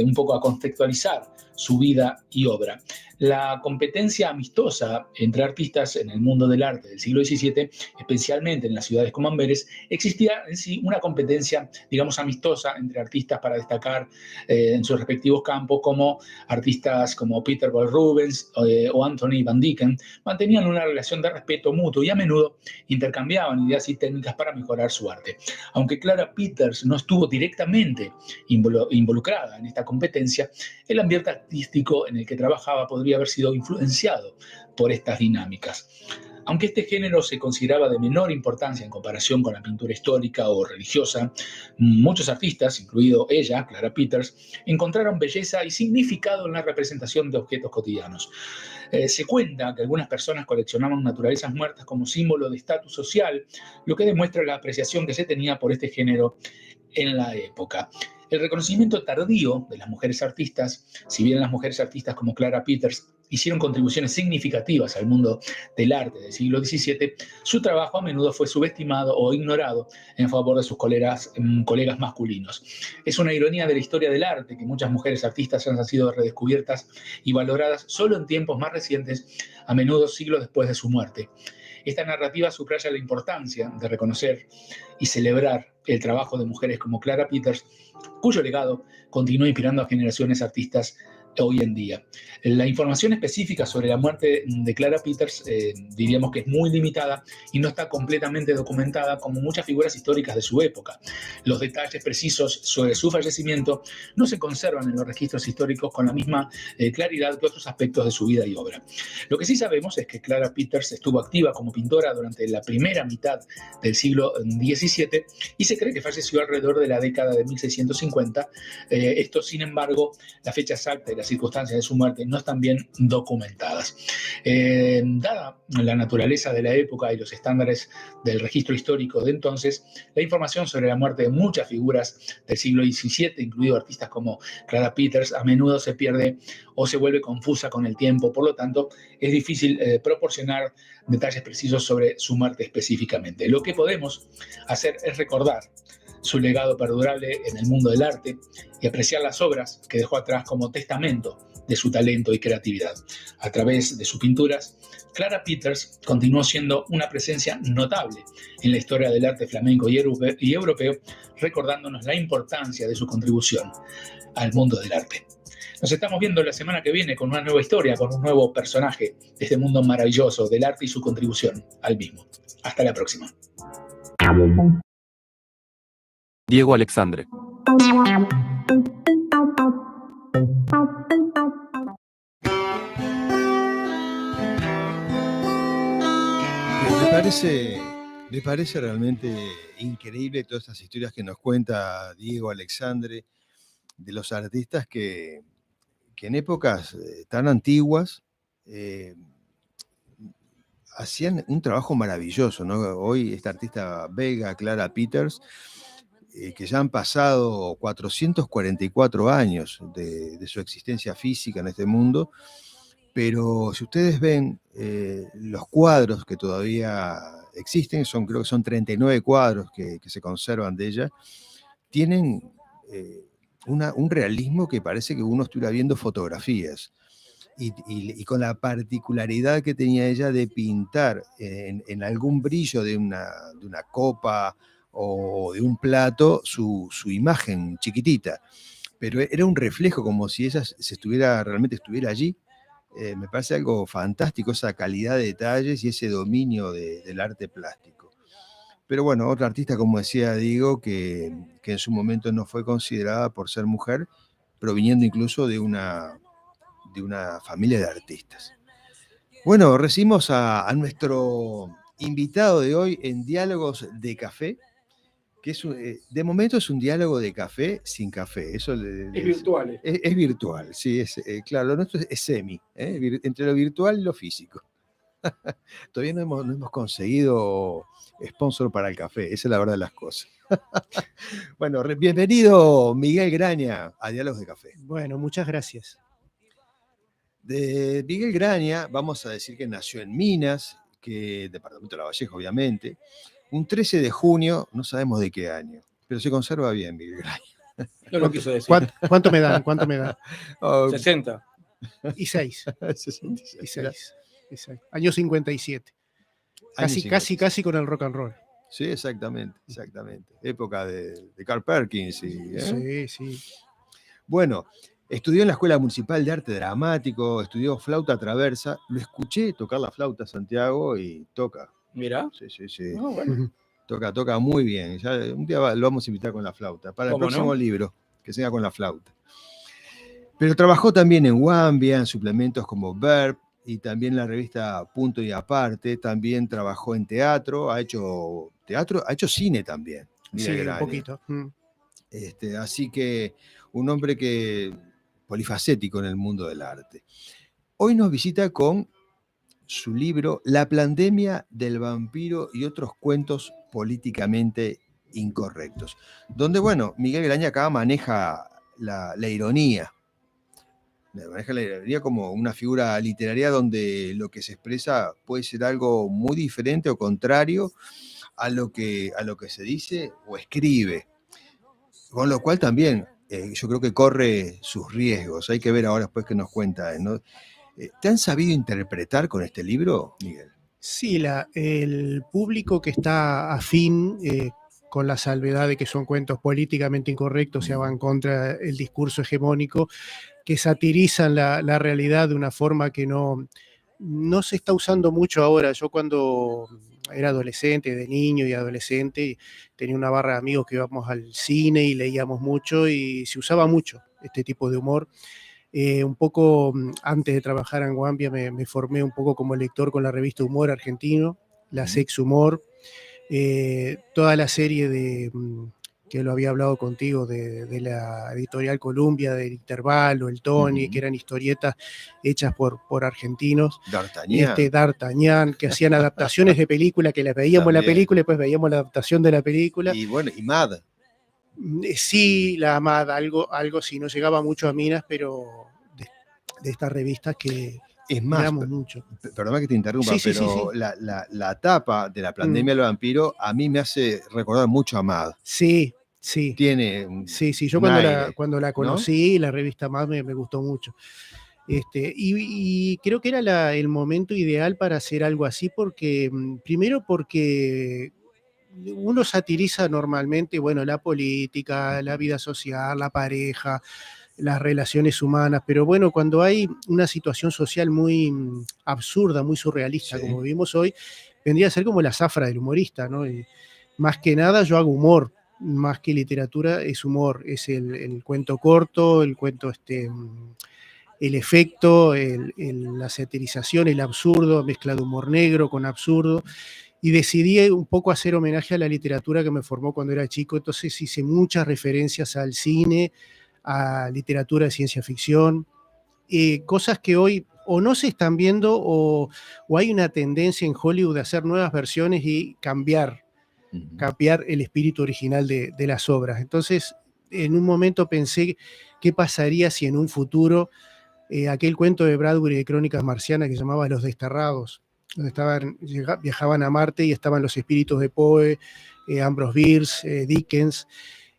un poco a contextualizar su vida y obra. La competencia amistosa entre artistas en el mundo del arte del siglo XVII, especialmente en las ciudades como Amberes, existía en sí una competencia, digamos, amistosa entre artistas para destacar en sus respectivos campos, como artistas como Peter Paul Rubens o Anthony Van Dycken mantenían una relación de respeto mutuo y a menudo intercambiaban ideas y técnicas para mejorar su arte. Aunque Clara Peters no estuvo directamente involucrada en esta competencia, el ambiente artístico en el que trabajaba podría haber sido influenciado por estas dinámicas. Aunque este género se consideraba de menor importancia en comparación con la pintura histórica o religiosa, muchos artistas, incluido ella, Clara Peters, encontraron belleza y significado en la representación de objetos cotidianos. Se cuenta que algunas personas coleccionaban naturalezas muertas como símbolo de estatus social, lo que demuestra la apreciación que se tenía por este género en la época. El reconocimiento tardío de las mujeres artistas, si bien las mujeres artistas como Clara Peters hicieron contribuciones significativas al mundo del arte del siglo XVII, su trabajo a menudo fue subestimado o ignorado en favor de sus colegas masculinos. Es una ironía de la historia del arte que muchas mujeres artistas han sido redescubiertas y valoradas solo en tiempos más recientes, a menudo siglos después de su muerte. Esta narrativa subraya la importancia de reconocer y celebrar el trabajo de mujeres como Clara Peters, cuyo legado continúa inspirando a generaciones artistas hoy en día. La información específica sobre la muerte de Clara Peters diríamos que es muy limitada y no está completamente documentada como muchas figuras históricas de su época. Los detalles precisos sobre su fallecimiento no se conservan en los registros históricos con la misma claridad que otros aspectos de su vida y obra. Lo que sí sabemos es que Clara Peters estuvo activa como pintora durante la primera mitad del siglo XVII y se cree que falleció alrededor de la década de 1650. Esto, sin embargo, la fecha exacta y las circunstancias de su muerte no están bien documentadas. Dada la naturaleza de la época y los estándares del registro histórico de entonces, la información sobre la muerte de muchas figuras del siglo XVII, incluidos artistas como Clara Peters, a menudo se pierde o se vuelve confusa con el tiempo. Por lo tanto, es difícil proporcionar detalles precisos sobre su muerte específicamente. Lo que podemos hacer es recordar su legado perdurable en el mundo del arte y apreciar las obras que dejó atrás como testamento de su talento y creatividad. A través de sus pinturas, Clara Peters continuó siendo una presencia notable en la historia del arte flamenco y europeo, recordándonos la importancia de su contribución al mundo del arte. Nos estamos viendo la semana que viene con una nueva historia, con un nuevo personaje de este mundo maravilloso del arte y su contribución al mismo. Hasta la próxima. Diego Alexandre. Me parece realmente increíble todas estas historias que nos cuenta Diego Alexandre de los artistas que en épocas tan antiguas hacían un trabajo maravilloso, ¿no? Hoy esta artista belga, Clara Peters, que ya han pasado 444 años de su existencia física en este mundo, pero si ustedes ven los cuadros que todavía existen, creo que son 39 cuadros que se conservan de ella, tienen un realismo que parece que uno estuviera viendo fotografías. Y con la particularidad que tenía ella de pintar en algún brillo de una copa o de un plato su imagen chiquitita, pero era un reflejo como si ella realmente estuviera allí. Me parece algo fantástico esa calidad de detalles y ese dominio del arte plástico. Pero bueno, otra artista, como decía Diego, que en su momento no fue considerada por ser mujer, proviniendo incluso de una familia de artistas. Bueno, recibimos a nuestro invitado de hoy en Diálogos de Café, que de momento es un diálogo de café sin café. Eso es virtual. Es virtual, sí, claro, lo nuestro es semi, entre lo virtual y lo físico. Todavía no hemos conseguido sponsor para el café, esa es la verdad de las cosas. Bueno, bienvenido Miguel Graña a Diálogos de Café. Bueno, muchas gracias. De Miguel Graña, vamos a decir que nació en Minas, departamento de La Valleja, obviamente, un 13 de junio, no sabemos de qué año, pero se conserva bien Miguel Graña. No lo quiso decir. ¿Cuánto me dan? ¿Cuánto me dan? 60. Y 6. 66. Y 6. Año 57. Año Casi, 56. casi con el rock and roll. Sí, exactamente. Época de Carl Perkins. Sí, sí. Bueno, estudió en la Escuela Municipal de Arte Dramático, estudió flauta traversa. Lo escuché tocar la flauta, Santiago, y toca. Mirá. Sí. Bueno. Toca muy bien. Ya un día lo vamos a invitar con la flauta. Para el ¿Cómo próximo no? libro, que sea con la flauta. Pero trabajó también en Wambia, en suplementos como Verb, y también en la revista Punto y Aparte. También trabajó en teatro, ha hecho cine también. Sí, Miguel un Graña. poquito. Así que un hombre polifacético en el mundo del arte. Hoy nos visita con su libro La pandemia del vampiro y otros cuentos políticamente incorrectos, donde, bueno, Miguel Graña acá maneja la ironía. Maneja la ironía como una figura literaria donde lo que se expresa puede ser algo muy diferente o contrario a lo que se dice o escribe. Con lo cual también yo creo que corre sus riesgos. Hay que ver ahora después que nos cuenta, ¿no? ¿Te han sabido interpretar con este libro, Miguel? Sí, el público que está afín, con la salvedad de que son cuentos políticamente incorrectos, se van contra el discurso hegemónico, que satirizan la realidad de una forma que no se está usando mucho ahora. Yo cuando era adolescente, de niño y adolescente, tenía una barra de amigos que íbamos al cine y leíamos mucho y se usaba mucho este tipo de humor. Un poco antes de trabajar en Wambia me formé un poco como lector con la revista Humor Argentino, la Sex Humor, toda la serie que lo había hablado contigo, de la editorial Columbia, del Intervalo, el Tony, que eran historietas hechas por argentinos. D'Artagnan, que hacían adaptaciones de película, que las veíamos la película y después veíamos la adaptación de la película. Y bueno, y Mad. Sí, la Mad, algo sí, no llegaba mucho a Minas, pero de estas revistas que es más, mucho. Perdona que te interrumpa, sí, pero sí. La tapa de La pandemia del vampiro a mí me hace recordar mucho a Mad. Sí. Tiene Sí, yo cuando la conocí, ¿no? La revista Mad me gustó mucho. Y creo que era el momento ideal para hacer algo así, primero porque uno satiriza normalmente, bueno, la política, la vida social, la pareja, las relaciones humanas, pero bueno, cuando hay una situación social muy absurda, muy surrealista, como vivimos hoy, vendría a ser como la zafra del humorista, ¿no? Y más que nada yo hago humor, más que literatura es humor, es el cuento corto, el cuento el efecto, la satirización, el absurdo, mezcla de humor negro con absurdo. Y decidí un poco hacer homenaje a la literatura que me formó cuando era chico, entonces hice muchas referencias al cine, a literatura de ciencia ficción, cosas que hoy o no se están viendo o hay una tendencia en Hollywood de hacer nuevas versiones y cambiar el espíritu original de las obras. Entonces, en un momento pensé, ¿qué pasaría si en un futuro aquel cuento de Bradbury de Crónicas Marcianas que se llamaba Los Desterrados, donde viajaban a Marte y estaban los espíritus de Poe, Ambrose Bierce, Dickens,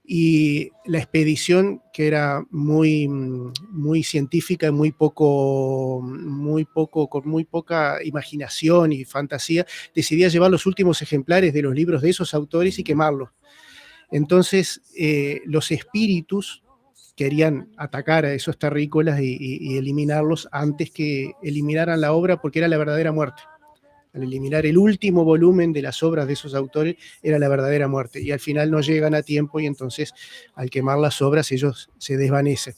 y la expedición, que era muy científica y con muy poca imaginación y fantasía, decidía llevar los últimos ejemplares de los libros de esos autores y quemarlos. Entonces, los espíritus querían atacar a esos terrícolas y eliminarlos antes que eliminaran la obra, porque era la verdadera muerte. Al eliminar el último volumen de las obras de esos autores, era la verdadera muerte. Y al final no llegan a tiempo y entonces al quemar las obras ellos se desvanecen.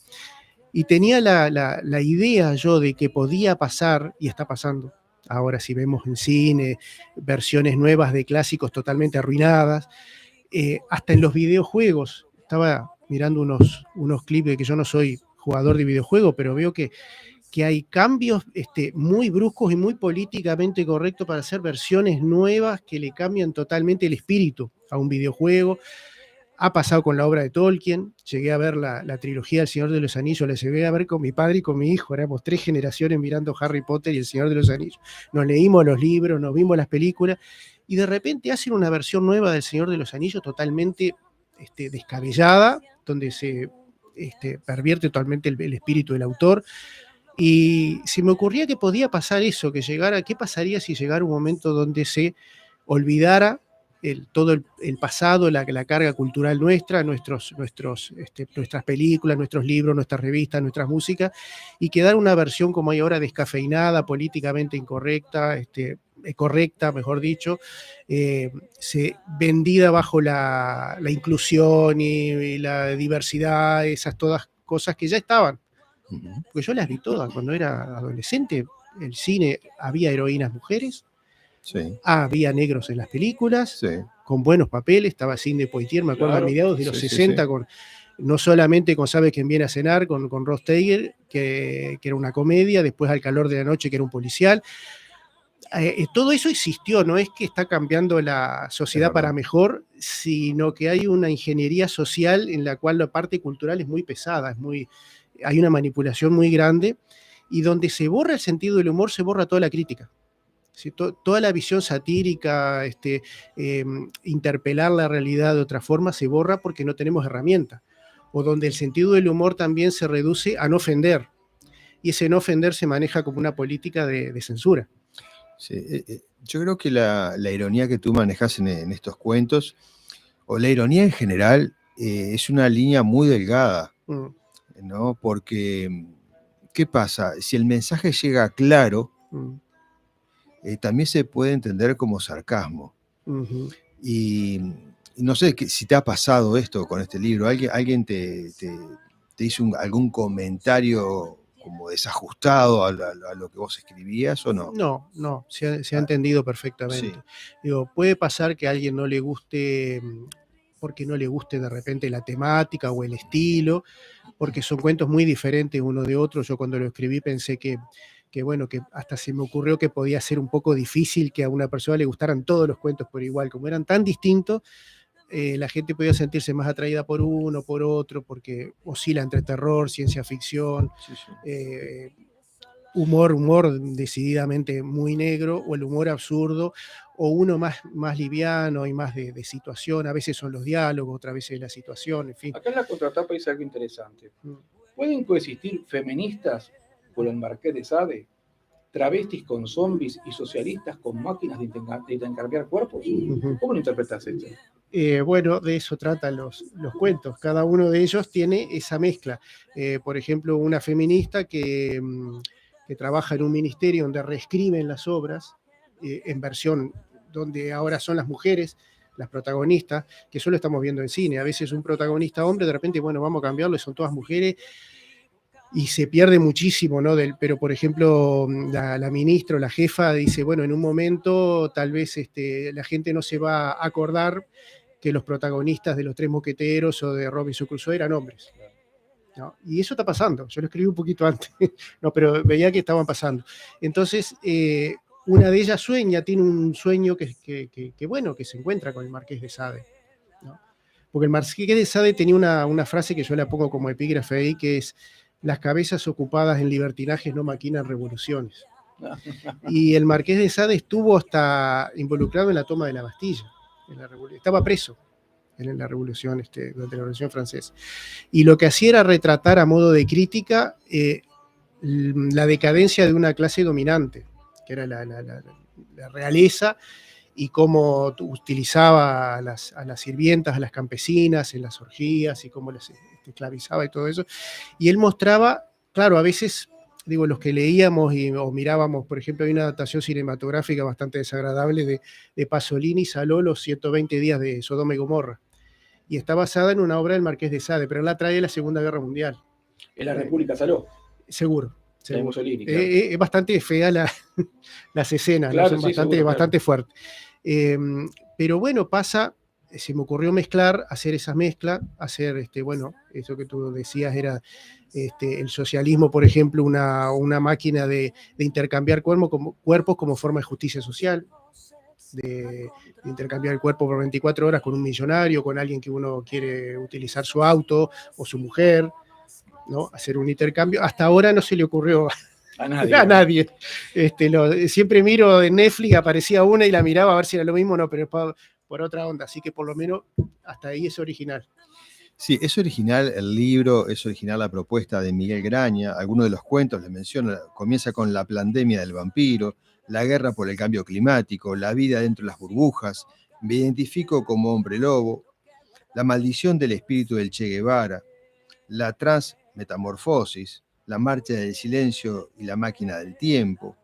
Y tenía la idea yo de que podía pasar, y está pasando. Ahora si vemos en cine versiones nuevas de clásicos totalmente arruinadas, hasta en los videojuegos. Estaba mirando unos clips de que yo no soy jugador de videojuegos, pero veo que hay cambios muy bruscos y muy políticamente correctos para hacer versiones nuevas que le cambian totalmente el espíritu a un videojuego. Ha pasado con la obra de Tolkien, llegué a ver la trilogía del Señor de los Anillos, la llegué a ver con mi padre y con mi hijo, éramos 3 generaciones mirando Harry Potter y el Señor de los Anillos. Nos leímos los libros, nos vimos las películas, y de repente hacen una versión nueva del Señor de los Anillos totalmente descabellada, donde se pervierte totalmente el espíritu del autor. Y se me ocurría que podía pasar eso, ¿qué pasaría si llegara un momento donde se olvidara todo el pasado, la carga cultural nuestra, nuestras películas, nuestros libros, nuestras revistas, nuestras músicas, y quedara una versión como hay ahora, descafeinada, políticamente incorrecta, correcta, mejor dicho, vendida bajo la inclusión y la diversidad, esas todas cosas que ya estaban? Porque yo las vi todas cuando era adolescente. El cine, había heroínas mujeres, Sí, había negros en las películas, sí. con buenos papeles. Estaba Sidney Poitier, me acuerdo, Claro, a mediados de los sí, sí, 60, sí. no solamente con Sabe quién viene a cenar, con Ross Taylor, que era una comedia, después Al calor de la noche, que era un policial. Todo eso existió, no es que está cambiando la sociedad para mejor, sino que hay una ingeniería social en la cual la parte cultural es muy pesada, hay una manipulación muy grande, y donde se borra el sentido del humor, se borra toda la crítica. ¿Sí? Toda la visión satírica, interpelar la realidad de otra forma, se borra porque no tenemos herramientas. O donde el sentido del humor también se reduce a no ofender. Y ese no ofender se maneja como una política de censura. Sí, yo creo que la ironía que tú manejas en estos cuentos, o la ironía en general, es una línea muy delgada, ¿no? Porque, ¿qué pasa? Si el mensaje llega claro, también se puede entender como sarcasmo. Uh-huh. Y no sé si te ha pasado esto con este libro. ¿Alguien te hizo algún comentario como desajustado a lo que vos escribías o no? No, se ha entendido perfectamente. Sí. Digo, puede pasar que a alguien no le guste, porque no le guste de repente la temática o el estilo, porque son cuentos muy diferentes uno de otro. Yo cuando lo escribí pensé que bueno, que hasta se me ocurrió que podía ser un poco difícil que a una persona le gustaran todos los cuentos por igual, como eran tan distintos. La gente podía sentirse más atraída por uno, por otro, porque oscila entre terror, ciencia ficción, Sí, sí. humor decididamente muy negro, o el humor absurdo, o uno más liviano y más de situación. A veces son los diálogos, otras veces la situación, en fin. Acá en la contratapa dice algo interesante. ¿Pueden coexistir feministas con el Marqués de Sade, travestis con zombies y socialistas con máquinas de intercambiar cuerpos? ¿Cómo lo interpretas esto? Bueno, de eso tratan los cuentos. Cada uno de ellos tiene esa mezcla. Por ejemplo, una feminista que trabaja en un ministerio donde reescriben las obras en versión donde ahora son las mujeres las protagonistas, que solo estamos viendo en cine. A veces un protagonista hombre, de repente, bueno, vamos a cambiarlo, y son todas mujeres, y se pierde muchísimo, ¿no? Pero, por ejemplo, la ministra o la jefa dice, bueno, en un momento tal vez la gente no se va a acordar que los protagonistas de Los Tres Mosqueteros o de Robinson Crusoe eran hombres. ¿No? Y eso está pasando. Yo lo escribí un poquito antes, no, pero veía que estaban pasando. Entonces, una de ellas tiene un sueño que bueno, que se encuentra con el Marqués de Sade, ¿no? Porque el Marqués de Sade tenía una frase que yo la pongo como epígrafe ahí, que es: las cabezas ocupadas en libertinajes no maquinan revoluciones. Y el Marqués de Sade estuvo hasta involucrado en la toma de la Bastilla. Estaba preso en la revolución, durante la Revolución Francesa. Y lo que hacía era retratar a modo de crítica la decadencia de una clase dominante, que era la realeza, y cómo utilizaba a las sirvientas, a las campesinas en las orgías, y cómo las esclavizaba y todo eso. Y él mostraba, claro, a veces, digo, los que leíamos o mirábamos, por ejemplo, hay una adaptación cinematográfica bastante desagradable de Pasolini, Saló, los 120 días de Sodoma y Gomorra, y está basada en una obra del Marqués de Sade, pero él la trae de la Segunda Guerra Mundial. ¿En la República Saló? Seguro. Mussolini, claro. Es bastante fea las escenas, claro, ¿no? Son sí, bastante fuertes. Pero bueno, se me ocurrió hacer esa mezcla, hacer, bueno, eso que tú decías era el socialismo, por ejemplo, una máquina de intercambiar cuerpos como forma de justicia social, de intercambiar el cuerpo por 24 horas con un millonario, con alguien que uno quiere utilizar su auto o su mujer, ¿no? Hacer un intercambio. Hasta ahora no se le ocurrió a nadie. Siempre miro en Netflix, aparecía una y la miraba a ver si era lo mismo, no, pero es por otra onda, así que por lo menos hasta ahí es original. Sí, es original el libro, es original la propuesta de Miguel Graña. Algunos de los cuentos les menciono, comienza con la pandemia del vampiro, la guerra por el cambio climático, la vida dentro de las burbujas, me identifico como hombre lobo, la maldición del espíritu del Che Guevara, la transmetamorfosis, la marcha del silencio y la máquina del tiempo.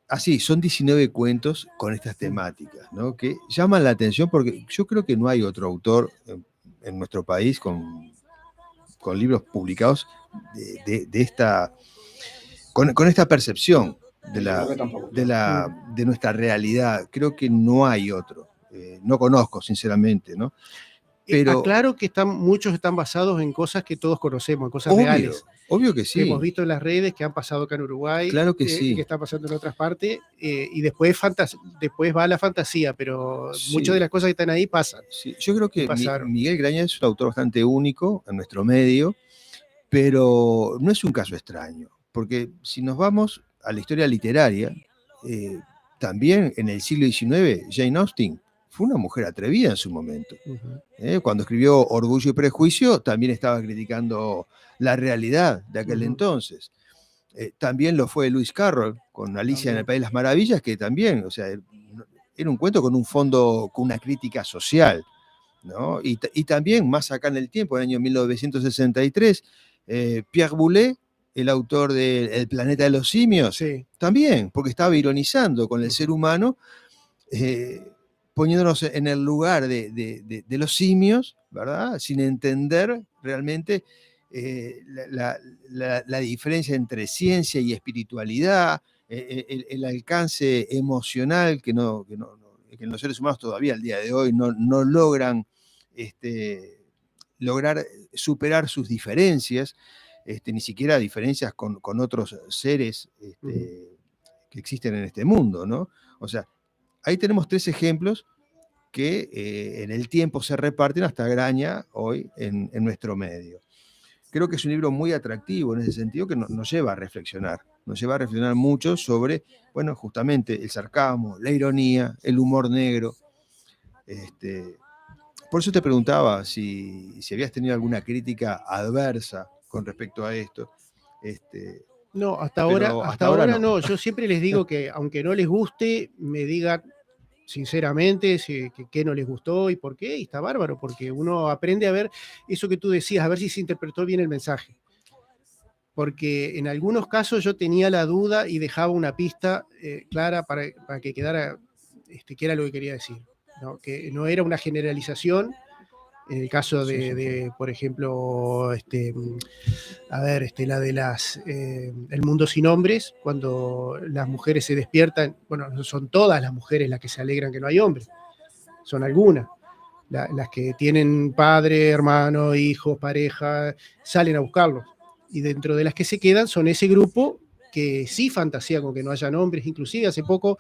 Así, son 19 cuentos con estas temáticas, ¿no? Que llaman la atención porque yo creo que no hay otro autor en nuestro país con libros publicados de esta, con esta percepción de nuestra realidad. Creo que no hay otro. No conozco, sinceramente, ¿no? Pero aclaro que muchos están basados en cosas que todos conocemos, en cosas reales. Obvio que sí. Que hemos visto en las redes, que han pasado acá en Uruguay, claro que sí. que están pasando en otras partes, y después va la fantasía, pero sí. Muchas de las cosas que están ahí pasan. Sí. Yo creo que Miguel Graña es un autor bastante único en nuestro medio, pero no es un caso extraño, porque si nos vamos a la historia literaria, también en el siglo XIX, Jane Austen fue una mujer atrevida en su momento. Cuando escribió Orgullo y Prejuicio, también estaba criticando la realidad de aquel entonces. También lo fue Lewis Carroll, con Alicia en el País de las Maravillas, que también, o sea, era un cuento con un fondo, con una crítica social, ¿no? Y también, más acá en el tiempo, en el año 1963, Pierre Boulet, el autor de El planeta de los simios, también, porque estaba ironizando con el ser humano, poniéndonos en el lugar de los simios, ¿verdad? Sin entender realmente la diferencia entre ciencia y espiritualidad, el alcance emocional que los seres humanos todavía al día de hoy no logran lograr superar sus diferencias, ni siquiera diferencias con otros seres que existen en este mundo, ¿no? O sea, ahí tenemos 3 ejemplos que en el tiempo se reparten hasta Graña hoy en nuestro medio. Creo que es un libro muy atractivo en ese sentido, que nos lleva a reflexionar mucho sobre, bueno, justamente el sarcasmo, la ironía, el humor negro. Por eso te preguntaba si habías tenido alguna crítica adversa con respecto a esto. No, hasta ahora no. Yo siempre les digo que aunque no les guste, me digan sinceramente qué no les gustó y por qué, y está bárbaro, porque uno aprende a ver eso que tú decías, a ver si se interpretó bien el mensaje. Porque en algunos casos yo tenía la duda y dejaba una pista clara para que quedara que era lo que quería decir, ¿no? Que no era una generalización. En el caso de por ejemplo, la de El mundo sin hombres, cuando las mujeres se despiertan, bueno, no son todas las mujeres las que se alegran que no hay hombres, son algunas. Las que tienen padre, hermano, hijos, pareja, salen a buscarlos. Y dentro de las que se quedan son ese grupo que sí fantasea con que no hayan hombres. Inclusive hace poco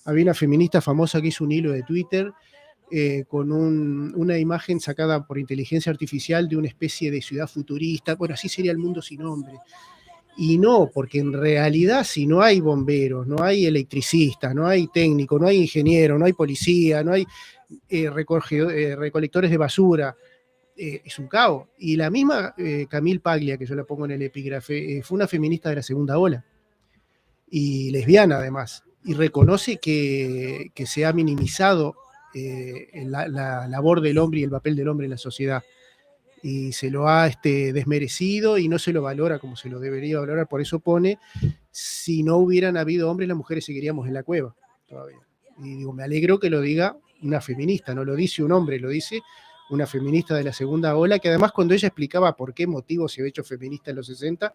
había una feminista famosa que hizo un hilo de Twitter con una imagen sacada por inteligencia artificial de una especie de ciudad futurista. Bueno, así sería el mundo sin hombre. Y no, porque en realidad si no hay bomberos, no hay electricistas, no hay técnicos, no hay ingenieros, no hay policía, no hay recolectores de basura, es un caos. Y la misma Camille Paglia, que yo la pongo en el epígrafe, fue una feminista de la segunda ola, y lesbiana además, y reconoce que se ha minimizado la labor del hombre y el papel del hombre en la sociedad, y se lo ha desmerecido y no se lo valora como se lo debería valorar. Por eso pone, si no hubieran habido hombres, las mujeres seguiríamos en la cueva todavía. Y digo, me alegro que lo diga una feminista, no lo dice un hombre, lo dice una feminista de la segunda ola, que además cuando ella explicaba por qué motivo se había hecho feminista en los 60,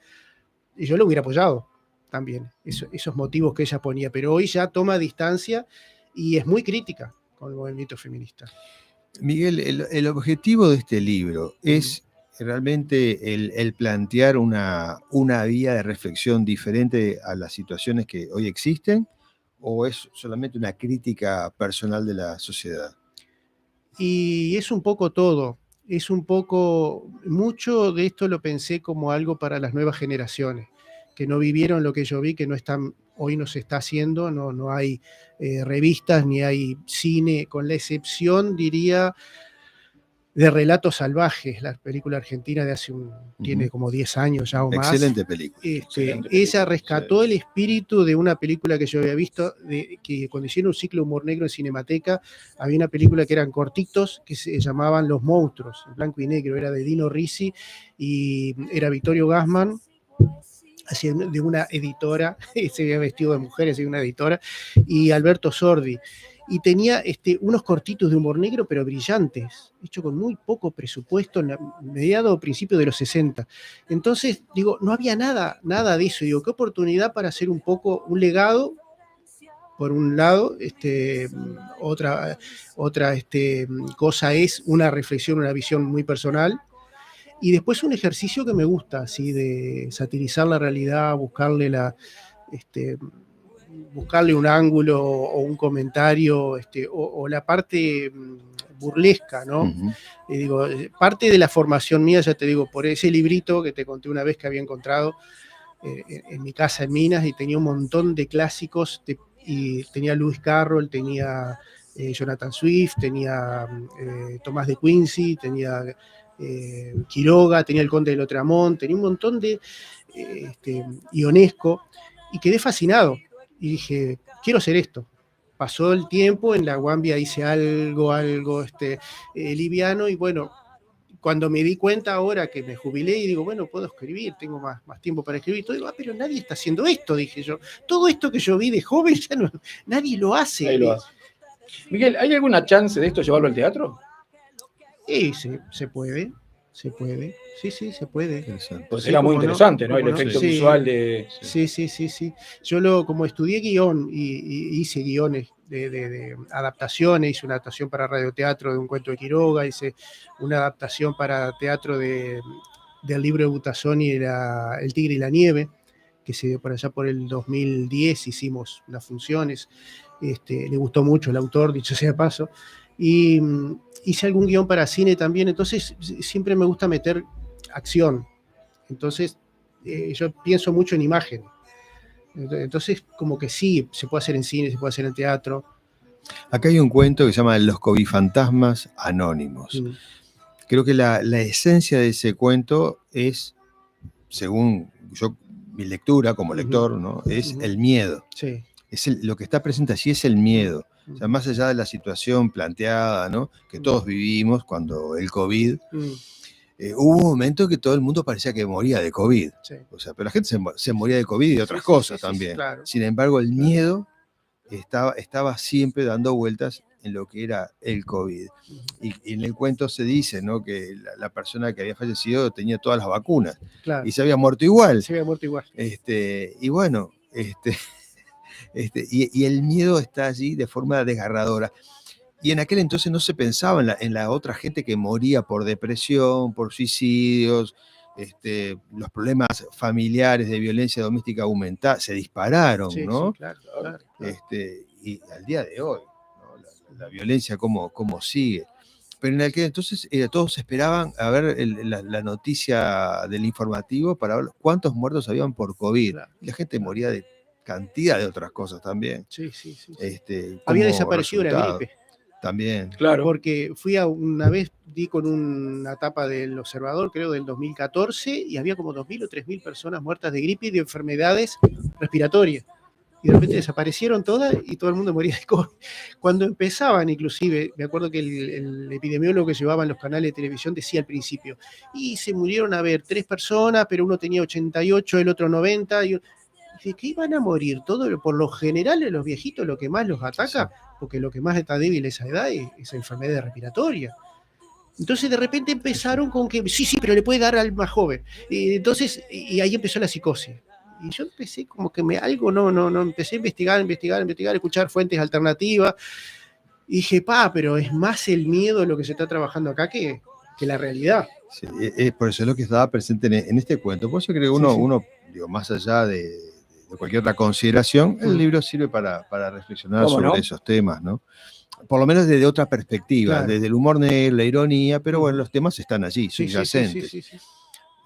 yo lo hubiera apoyado también, esos motivos que ella ponía, pero hoy ya toma distancia y es muy crítica con el movimiento feminista. Miguel, el objetivo de este libro es realmente el plantear una vía de reflexión diferente a las situaciones que hoy existen, ¿o es solamente una crítica personal de la sociedad? Y es un poco todo, mucho de esto lo pensé como algo para las nuevas generaciones, que no vivieron lo que yo vi, que hoy no se está haciendo, no hay revistas ni hay cine, con la excepción, diría, de Relatos Salvajes, la película argentina de hace tiene como 10 años ya o más. Excelente película. Excelente Ella película, rescató sí. el espíritu de una película que yo había visto, que cuando hicieron un ciclo humor negro en Cinemateca, había una película que eran cortitos, que se llamaban Los Monstruos, en blanco y negro, era de Dino Risi, y era Vittorio Gassman, así de una editora, se había vestido de mujer, así de una editora, y Alberto Sordi. Y tenía unos cortitos de humor negro, pero brillantes, hecho con muy poco presupuesto, en mediados o principios de los 60. Entonces, digo, no había nada de eso. Digo, qué oportunidad para hacer un poco un legado, por un lado, otra cosa es una reflexión, una visión muy personal, y después un ejercicio que me gusta, así de satirizar la realidad, buscarle un ángulo o un comentario, o la parte burlesca, ¿no? Digo, parte de la formación mía, ya te digo, por ese librito que te conté una vez que había encontrado en mi casa en Minas, y tenía un montón de clásicos, y tenía Lewis Carroll, tenía Jonathan Swift, tenía Tomás de Quincy, tenía Quiroga, tenía El Conde de Lotramont, tenía un montón de Ionesco, y quedé fascinado. Y dije, quiero hacer esto. Pasó el tiempo, en la Guambia hice algo liviano, y bueno, cuando me di cuenta ahora que me jubilé y digo, bueno, puedo escribir, tengo más tiempo para escribir, todo, digo, pero nadie está haciendo esto, dije yo. Todo esto que yo vi de joven, ya no, nadie lo hace. Ahí lo hace. Miguel, ¿hay alguna chance de esto llevarlo al teatro? Se puede. Sí, se puede. Pues Sí, era muy cómo no, interesante, ¿no? El cómo no. efecto Sí. visual de... Sí. Yo como estudié guión y hice guiones de adaptaciones, hice una adaptación para radioteatro de un cuento de Quiroga, hice una adaptación para teatro del libro de Butazzoni, El Tigre y la Nieve, que se dio por allá por el 2010, hicimos las funciones, le gustó mucho el autor, dicho sea de paso, y hice algún guión para cine también, entonces siempre me gusta meter acción, entonces yo pienso mucho en imagen, entonces como que sí, se puede hacer en cine, se puede hacer en teatro. Acá hay un cuento que se llama Los Cobifantasmas Anónimos. Creo que la esencia de ese cuento es, según mi lectura como lector, ¿no? Es el miedo. Sí. Lo que está presente allí es el miedo. O sea, más allá de la situación planteada, ¿no? Que todos vivimos cuando el COVID, hubo un momento que todo el mundo parecía que moría de COVID. Sí. O sea, pero la gente se moría de COVID y de otras cosas también. Claro. Sin embargo, el miedo estaba siempre dando vueltas en lo que era el COVID. Y en el cuento se dice, ¿no? Que la persona que había fallecido tenía todas las vacunas. Claro. Y se había muerto igual. Se había muerto igual. Y bueno, y el miedo está allí de forma desgarradora. Y en aquel entonces no se pensaba en la otra gente que moría por depresión, por suicidios, los problemas familiares de violencia doméstica aumentaron, se dispararon, Sí, ¿no? sí, claro. Y al día de hoy, ¿no? La violencia cómo sigue. Pero en aquel entonces todos esperaban a ver la noticia del informativo para ver cuántos muertos habían por COVID. Claro. Y la gente moría de cantidad de otras cosas también. Sí. Como Había desaparecido la resultado. gripe. También. Claro. Porque una vez di con una tapa del Observador, creo del 2014, y había como 2.000 o 3.000 personas muertas de gripe y de enfermedades respiratorias. Y de repente desaparecieron todas y todo el mundo moría de COVID. Cuando empezaban, inclusive, me acuerdo que el epidemiólogo que llevaba en los canales de televisión decía al principio, y se murieron, 3 personas, pero uno tenía 88, el otro 90, y ¿de qué iban a morir? Todo, por lo general, los viejitos lo que más los ataca, porque lo que más está débil a esa edad es enfermedad respiratoria. Entonces de repente empezaron con que sí, pero le puede dar al más joven. Y ahí empezó la psicosis. Y yo empecé como que no, empecé a investigar, escuchar fuentes alternativas. Y dije, pero es más el miedo lo que se está trabajando acá que la realidad. Sí, por eso es lo que estaba presente en este cuento. Por eso creo que uno digo, más allá de cualquier otra consideración, el libro sirve para reflexionar sobre esos temas, ¿no? Por lo menos desde otra perspectiva, Claro. desde el humor negro, la ironía, pero bueno, los temas están allí, Sí. subyacentes.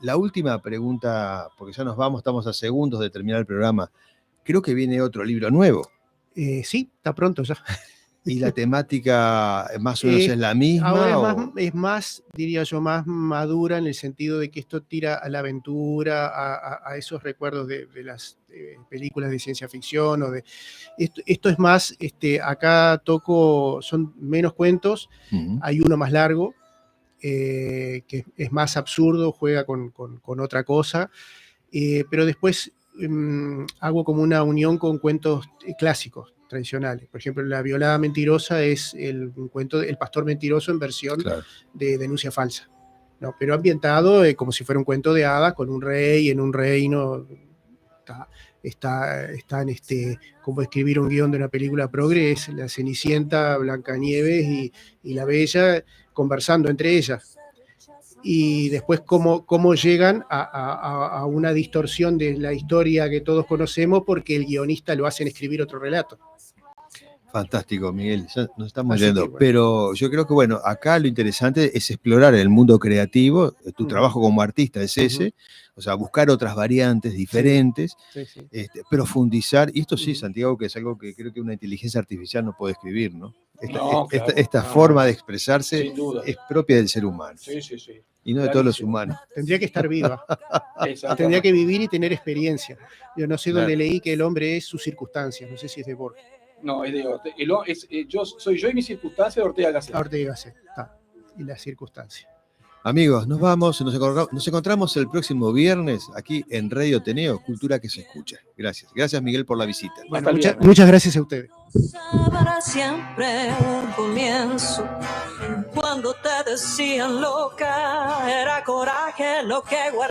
La última pregunta, porque ya nos vamos, estamos a segundos de terminar el programa. Creo que viene otro libro nuevo. Sí, está pronto ya. ¿Y la temática más o menos es la misma? Ahora es más, diría yo, más madura en el sentido de que esto tira a la aventura, a esos recuerdos de las películas de ciencia ficción. Esto es más, acá son menos cuentos, hay uno más largo, que es más absurdo, juega con otra cosa, pero después hago como una unión con cuentos clásicos, tradicionales. Por ejemplo, La violada mentirosa es un cuento del pastor mentiroso en versión de denuncia falsa, ¿no? Pero ambientado como si fuera un cuento de hadas, con un rey en un reino. Están como escribir un guión de una película progre, es la Cenicienta, Blancanieves y la Bella conversando entre ellas. Y después cómo llegan a una distorsión de la historia que todos conocemos porque el guionista lo hacen escribir otro relato. Fantástico, Miguel, ya nos estamos yendo. Bueno. Pero yo creo que, bueno, acá lo interesante es explorar el mundo creativo. Tu trabajo como artista es ese, o sea, buscar otras variantes diferentes, profundizar. Y esto sí, Santiago, que es algo que creo que una inteligencia artificial no puede escribir, ¿no? Esta forma de expresarse es propia del ser humano. Sí. Y no de todos los humanos. Tendría que estar viva. Tendría que vivir y tener experiencia. Yo no sé dónde leí que el hombre es sus circunstancias. No sé si es de Borges. No, es de soy yo y mis circunstancias de Ortega Gasset. Ortega Gasset, y las circunstancias. Amigos, nos vamos, nos encontramos el próximo viernes aquí en Radio Ateneo, Cultura que se escucha. Gracias Miguel por la visita. Bueno, muchas gracias a ustedes. Para siempre un comienzo, cuando te decían loca, era coraje lo que guardaba.